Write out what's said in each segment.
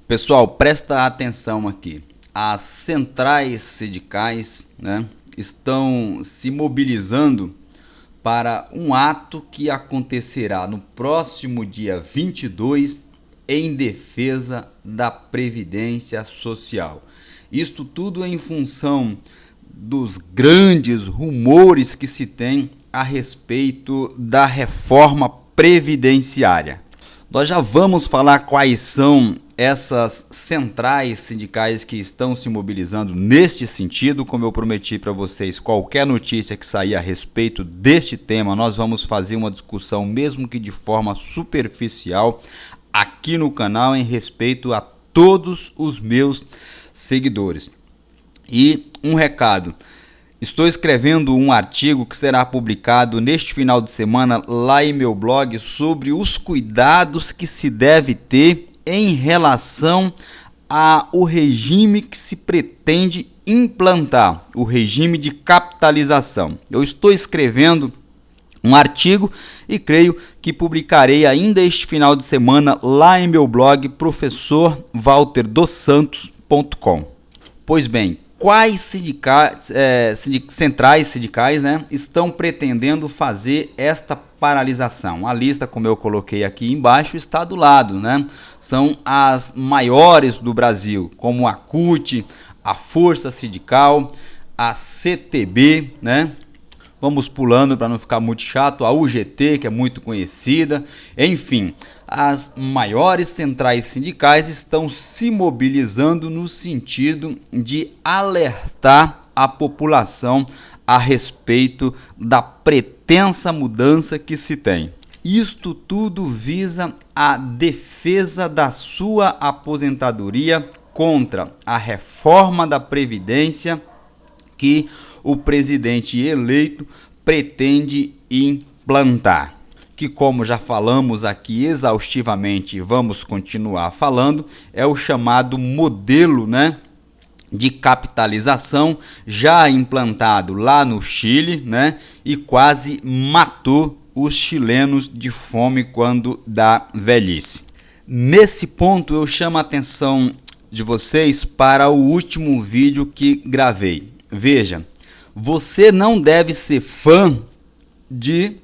Pessoal, presta atenção aqui. As centrais sindicais, estão se mobilizando para um ato que acontecerá no próximo dia 22 em defesa da Previdência Social. Isto tudo em função dos grandes rumores que se tem a respeito da reforma previdenciária. Nós já vamos falar quais são essas centrais sindicais que estão se mobilizando neste sentido. Como eu prometi para vocês, qualquer notícia que sair a respeito deste tema, nós vamos fazer uma discussão, mesmo que de forma superficial, aqui no canal, em respeito a todos os meus seguidores. E um recado: estou escrevendo um artigo que será publicado neste final de semana lá em meu blog sobre os cuidados que se deve ter em relação ao regime que se pretende implantar, o regime de capitalização. Eu estou escrevendo um artigo e creio que publicarei ainda este final de semana lá em meu blog professorwalterdossantos.com. Pois bem, quais centrais sindicais estão pretendendo fazer esta paralisação? A lista, como eu coloquei aqui embaixo, está do lado. São as maiores do Brasil, como a CUT, a Força Sindical, a CTB, Vamos pulando para não ficar muito chato, a UGT, que é muito conhecida. Enfim, as maiores centrais sindicais estão se mobilizando no sentido de alertar a população a respeito da pretensa mudança que se tem. Isto tudo visa a defesa da sua aposentadoria contra a reforma da Previdência que o presidente eleito pretende implantar. Que, como já falamos aqui exaustivamente, vamos continuar falando, é o chamado modelo de capitalização, já implantado lá no Chile, e quase matou os chilenos de fome quando da velhice. Nesse ponto eu chamo a atenção de vocês para o último vídeo que gravei. Veja, você não deve ser fã de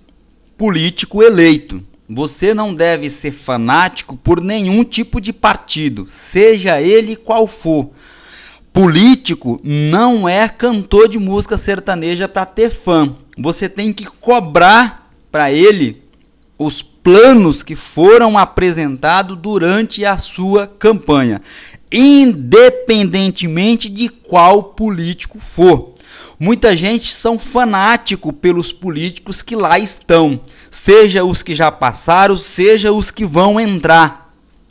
político eleito. Você não deve ser fanático por nenhum tipo de partido, seja ele qual for. Político não é cantor de música sertaneja para ter fã. Você tem que cobrar para ele os planos que foram apresentados durante a sua campanha, independentemente de qual político for. Muita gente são fanáticos pelos políticos que lá estão, seja os que já passaram, seja os que vão entrar.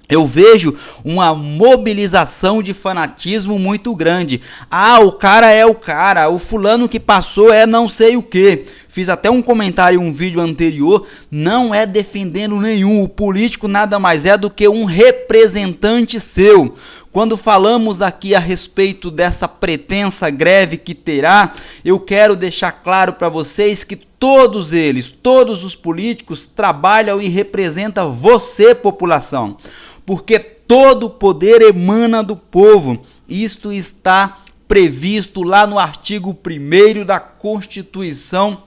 Eu vejo uma mobilização de fanatismo muito grande. O cara é o cara, o fulano que passou é não sei o que. Fiz até um comentário em um vídeo anterior, não é defendendo nenhum. O político nada mais é do que um representante seu. Quando falamos aqui a respeito dessa pretensa greve que terá, eu quero deixar claro para vocês que todos eles, todos os políticos trabalham e representam você, população. Porque todo o poder emana do povo. Isto está previsto lá no artigo 1º da Constituição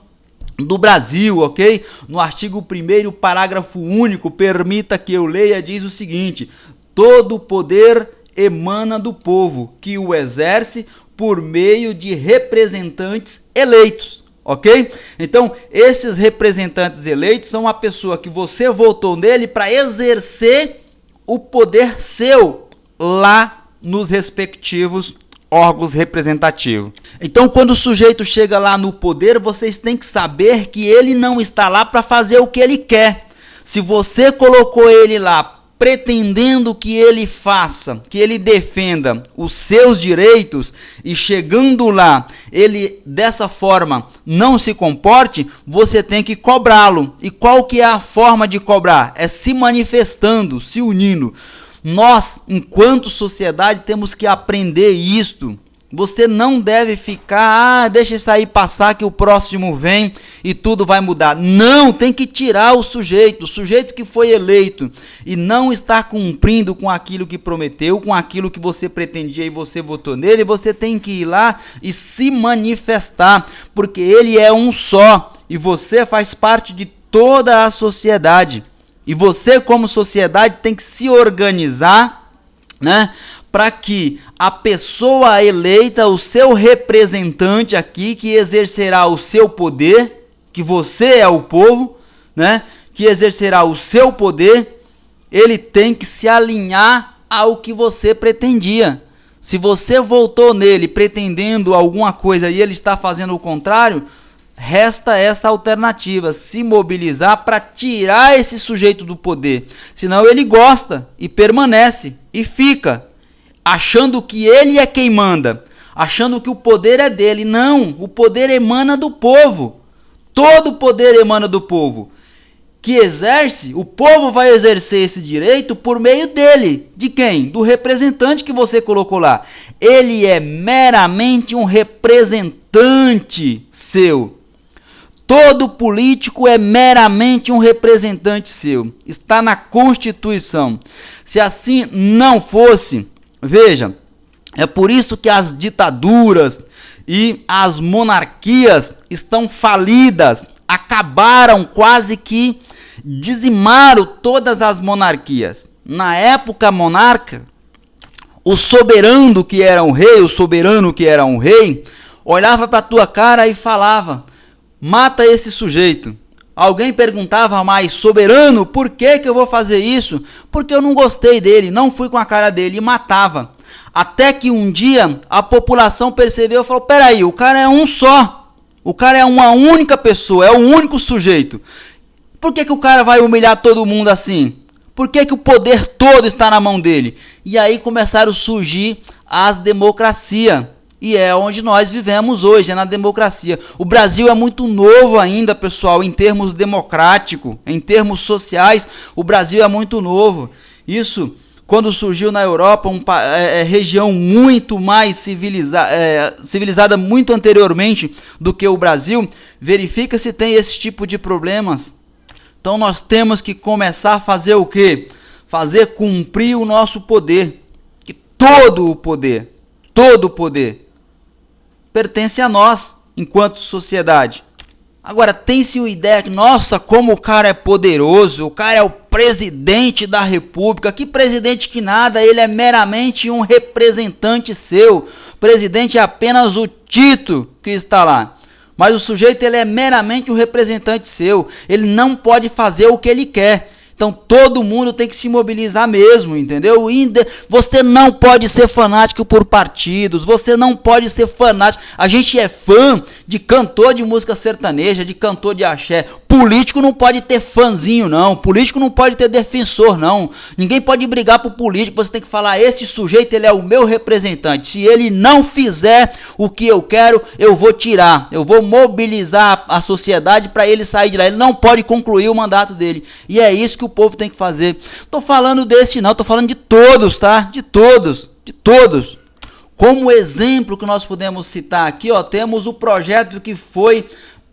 do Brasil, ok? No artigo 1º, parágrafo único, permita que eu leia, diz o seguinte: todo o poder emana do povo, que o exerce por meio de representantes eleitos. Ok? Então, esses representantes eleitos são a pessoa que você votou nele para exercer o poder seu lá nos respectivos órgãos representativos. Então, quando o sujeito chega lá no poder, vocês têm que saber que ele não está lá para fazer o que ele quer. Se você colocou ele lá pretendendo que ele faça, que ele defenda os seus direitos, e chegando lá, ele dessa forma não se comporte, você tem que cobrá-lo. E qual que é a forma de cobrar? É se manifestando, se unindo. Nós, enquanto sociedade, temos que aprender isto. Você não deve ficar, deixa isso aí passar que o próximo vem e tudo vai mudar. Não, tem que tirar o sujeito que foi eleito e não está cumprindo com aquilo que prometeu, com aquilo que você pretendia e você votou nele. Você tem que ir lá e se manifestar, porque ele é um só e você faz parte de toda a sociedade. E você, como sociedade, tem que se organizar, né, para que a pessoa eleita, o seu representante aqui, que exercerá o seu poder, que você é o povo, né, que exercerá o seu poder, ele tem que se alinhar ao que você pretendia. Se você votou nele pretendendo alguma coisa e ele está fazendo o contrário, resta esta alternativa, se mobilizar para tirar esse sujeito do poder. Senão ele gosta e permanece e fica, achando que ele é quem manda, achando que o poder é dele. Não, o poder emana do povo. Todo o poder emana do povo. Que exerce, o povo vai exercer esse direito por meio dele. De quem? Do representante que você colocou lá. Ele é meramente um representante seu. Todo político é meramente um representante seu. Está na Constituição. Se assim não fosse, veja, é por isso que as ditaduras e as monarquias estão falidas, acabaram, quase que dizimaram todas as monarquias. Na época monarca, o soberano que era um rei, olhava para a tua cara e falava: mata esse sujeito. Alguém perguntava mais: soberano, por que eu vou fazer isso? Porque eu não gostei dele, não fui com a cara dele, e matava. Até que um dia a população percebeu e falou: peraí, o cara é um só. O cara é uma única pessoa, é o único sujeito. Por que o cara vai humilhar todo mundo assim? Por que o poder todo está na mão dele? E aí começaram a surgir as democracias. E é onde nós vivemos hoje, é na democracia. O Brasil é muito novo ainda, pessoal, em termos democráticos, em termos sociais, o Brasil é muito novo. Isso, quando surgiu na Europa, região muito mais civilizada muito anteriormente do que o Brasil, verifica se tem esse tipo de problemas. Então nós temos que começar a fazer o quê? Fazer cumprir o nosso poder. Que todo o poder pertence a nós, enquanto sociedade. Agora, tem-se uma ideia que, nossa, como o cara é poderoso, o cara é o presidente da república. Que presidente que nada, ele é meramente um representante seu. O presidente é apenas o título que está lá. Mas o sujeito, ele é meramente um representante seu. Ele não pode fazer o que ele quer. Então todo mundo tem que se mobilizar mesmo, entendeu? Você não pode ser fanático por partidos, você não pode ser fanático. A gente é fã de cantor de música sertaneja, de cantor de axé. Político não pode ter fãzinho, não. Político não pode ter defensor, não. Ninguém pode brigar por político. Você tem que falar: este sujeito, ele é o meu representante. Se ele não fizer o que eu quero, eu vou tirar. Eu vou mobilizar a sociedade para ele sair de lá. Ele não pode concluir o mandato dele. E é isso que o povo tem que fazer. Estou falando desse não, estou falando de todos, tá? De todos. Como exemplo que nós podemos citar aqui, ó, temos o projeto que foi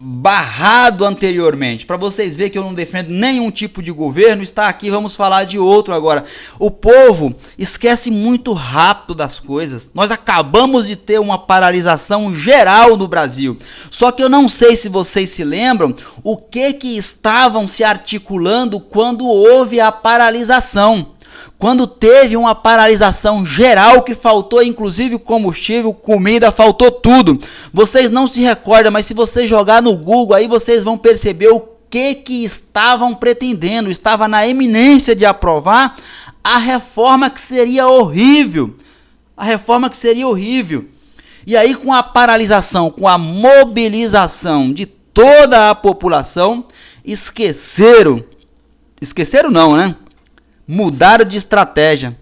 barrado anteriormente. Para vocês verem que eu não defendo nenhum tipo de governo, está aqui, vamos falar de outro agora. O povo esquece muito rápido das coisas. Nós acabamos de ter uma paralisação geral no Brasil. Só que eu não sei se vocês se lembram o que estavam se articulando quando houve a paralisação. Quando teve uma paralisação geral, que faltou inclusive combustível, comida, faltou tudo. Vocês não se recordam, mas se vocês jogar no Google aí, vocês vão perceber o que estavam pretendendo. Estava na iminência de aprovar a reforma que seria horrível. E aí, com a paralisação, com a mobilização de toda a população, esqueceram não, né? Mudaram de estratégia,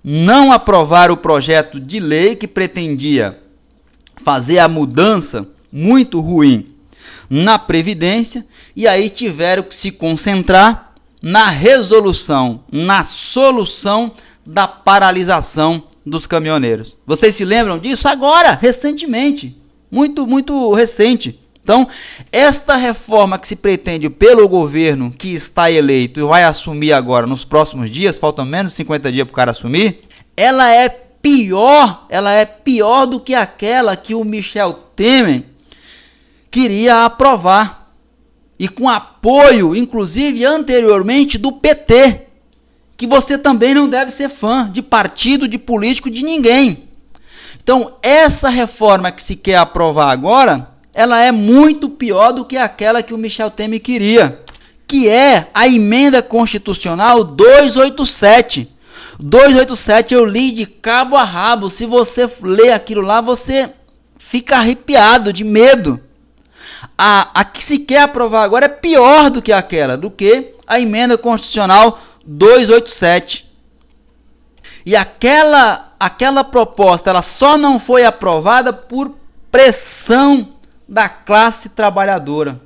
não aprovaram o projeto de lei que pretendia fazer a mudança muito ruim na Previdência, e aí tiveram que se concentrar na resolução, na solução da paralisação dos caminhoneiros. Vocês se lembram disso? Agora, recentemente, muito recente. Então, esta reforma que se pretende pelo governo que está eleito e vai assumir agora nos próximos dias, faltam menos de 50 dias para o cara assumir, ela é pior do que aquela que o Michel Temer queria aprovar. E com apoio, inclusive, anteriormente do PT, que você também não deve ser fã de partido, de político, de ninguém. Então, essa reforma que se quer aprovar agora, ela é muito pior do que aquela que o Michel Temer queria, que é a emenda constitucional 287. 287 eu li de cabo a rabo. Se você ler aquilo lá, você fica arrepiado de medo. A que se quer aprovar agora é pior do que a emenda constitucional 287. E aquela proposta, ela só não foi aprovada por pressão da classe trabalhadora.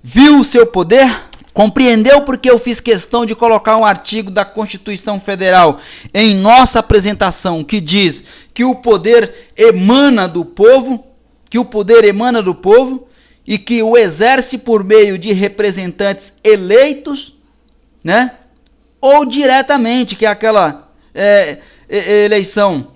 Viu o seu poder? Compreendeu porque eu fiz questão de colocar um artigo da Constituição Federal em nossa apresentação que diz que o poder emana do povo, e que o exerce por meio de representantes eleitos, né? Ou diretamente, que é aquela eleição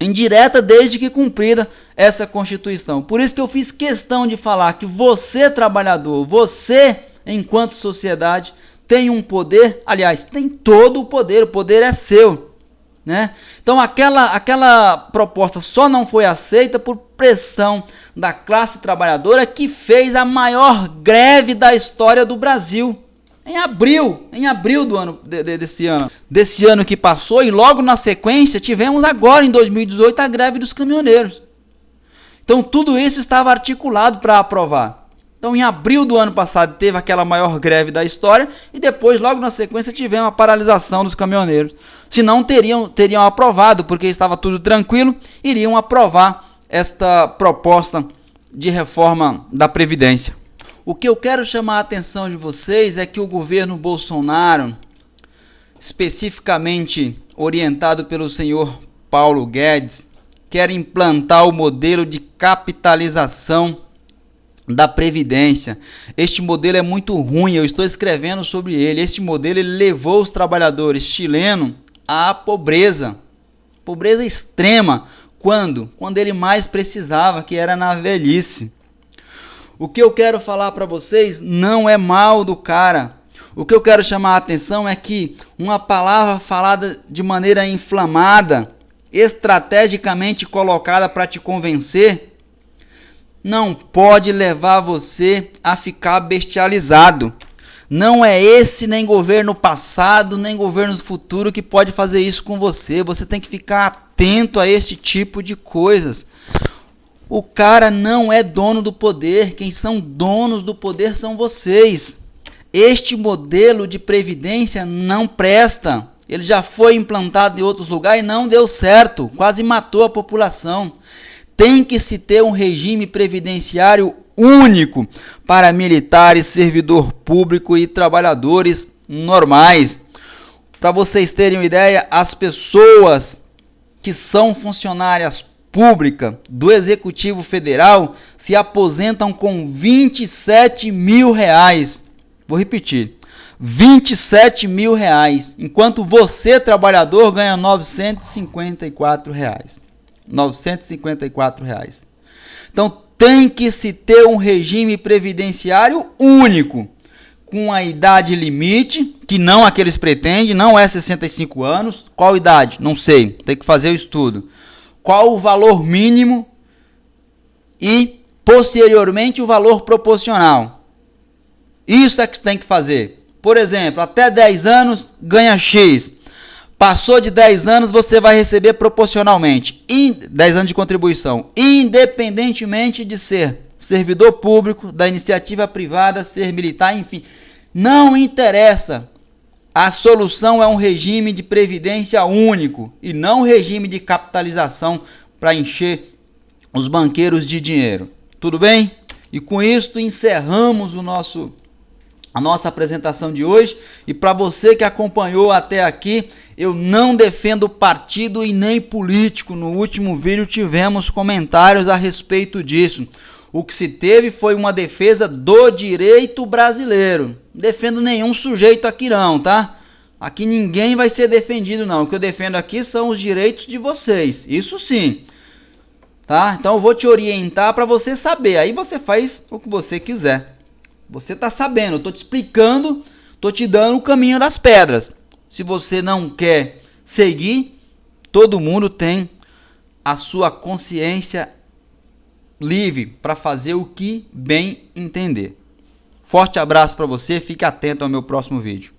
indireta desde que cumprida essa Constituição. Por isso que eu fiz questão de falar que você, trabalhador, você, enquanto sociedade, tem um poder, aliás, tem todo o poder é seu, né? Então aquela proposta só não foi aceita por pressão da classe trabalhadora, que fez a maior greve da história do Brasil. Em abril desse ano que passou, e logo na sequência tivemos agora em 2018 a greve dos caminhoneiros. Então tudo isso estava articulado para aprovar. Então em abril do ano passado teve aquela maior greve da história e depois logo na sequência tivemos a paralisação dos caminhoneiros. Se não teriam aprovado, porque estava tudo tranquilo, iriam aprovar esta proposta de reforma da Previdência. O que eu quero chamar a atenção de vocês é que o governo Bolsonaro, especificamente orientado pelo senhor Paulo Guedes, quer implantar o modelo de capitalização da Previdência. Este modelo é muito ruim, eu estou escrevendo sobre ele. Este modelo ele levou os trabalhadores chilenos à pobreza extrema. Quando ele mais precisava, que era na velhice. O que eu quero falar para vocês não é mal do cara. O que eu quero chamar a atenção é que uma palavra falada de maneira inflamada, estrategicamente colocada para te convencer, não pode levar você a ficar bestializado. Não é esse nem governo passado, nem governo futuro que pode fazer isso com você. Você tem que ficar atento a esse tipo de coisas. O cara não é dono do poder. Quem são donos do poder são vocês. Este modelo de previdência não presta. Ele já foi implantado em outros lugares e não deu certo. Quase matou a população. Tem que se ter um regime previdenciário único para militares, servidor público e trabalhadores normais. Para vocês terem uma ideia, as pessoas que são funcionárias públicas do Executivo Federal se aposentam com 27 mil reais. Vou repetir, 27 mil reais, enquanto você, trabalhador, ganha 954 reais. 954 reais. Então, tem que se ter um regime previdenciário único, com a idade limite, que não a que eles pretendem, não é 65 anos. Qual idade? Não sei, tem que fazer o estudo. Qual o valor mínimo e, posteriormente, o valor proporcional. Isso é que tem que fazer. Por exemplo, até 10 anos ganha X. Passou de 10 anos, você vai receber proporcionalmente. 10 anos de contribuição. Independentemente de ser servidor público, da iniciativa privada, ser militar, enfim. Não interessa. A solução é um regime de previdência único e não um regime de capitalização para encher os banqueiros de dinheiro. Tudo bem? E com isso encerramos a nossa apresentação de hoje. E para você que acompanhou até aqui, Eu não defendo partido e nem político. No último vídeo tivemos comentários a respeito disso. O que se teve foi uma defesa do direito brasileiro. Não defendo nenhum sujeito aqui não, tá? Aqui ninguém vai ser defendido não. O que eu defendo aqui são os direitos de vocês. Isso sim. Tá? Então eu vou te orientar para você saber. Aí você faz o que você quiser. Você tá sabendo, eu tô te explicando, tô te dando o caminho das pedras. Se você não quer seguir, todo mundo tem a sua consciência livre para fazer o que bem entender. Forte abraço para você, fique atento ao meu próximo vídeo.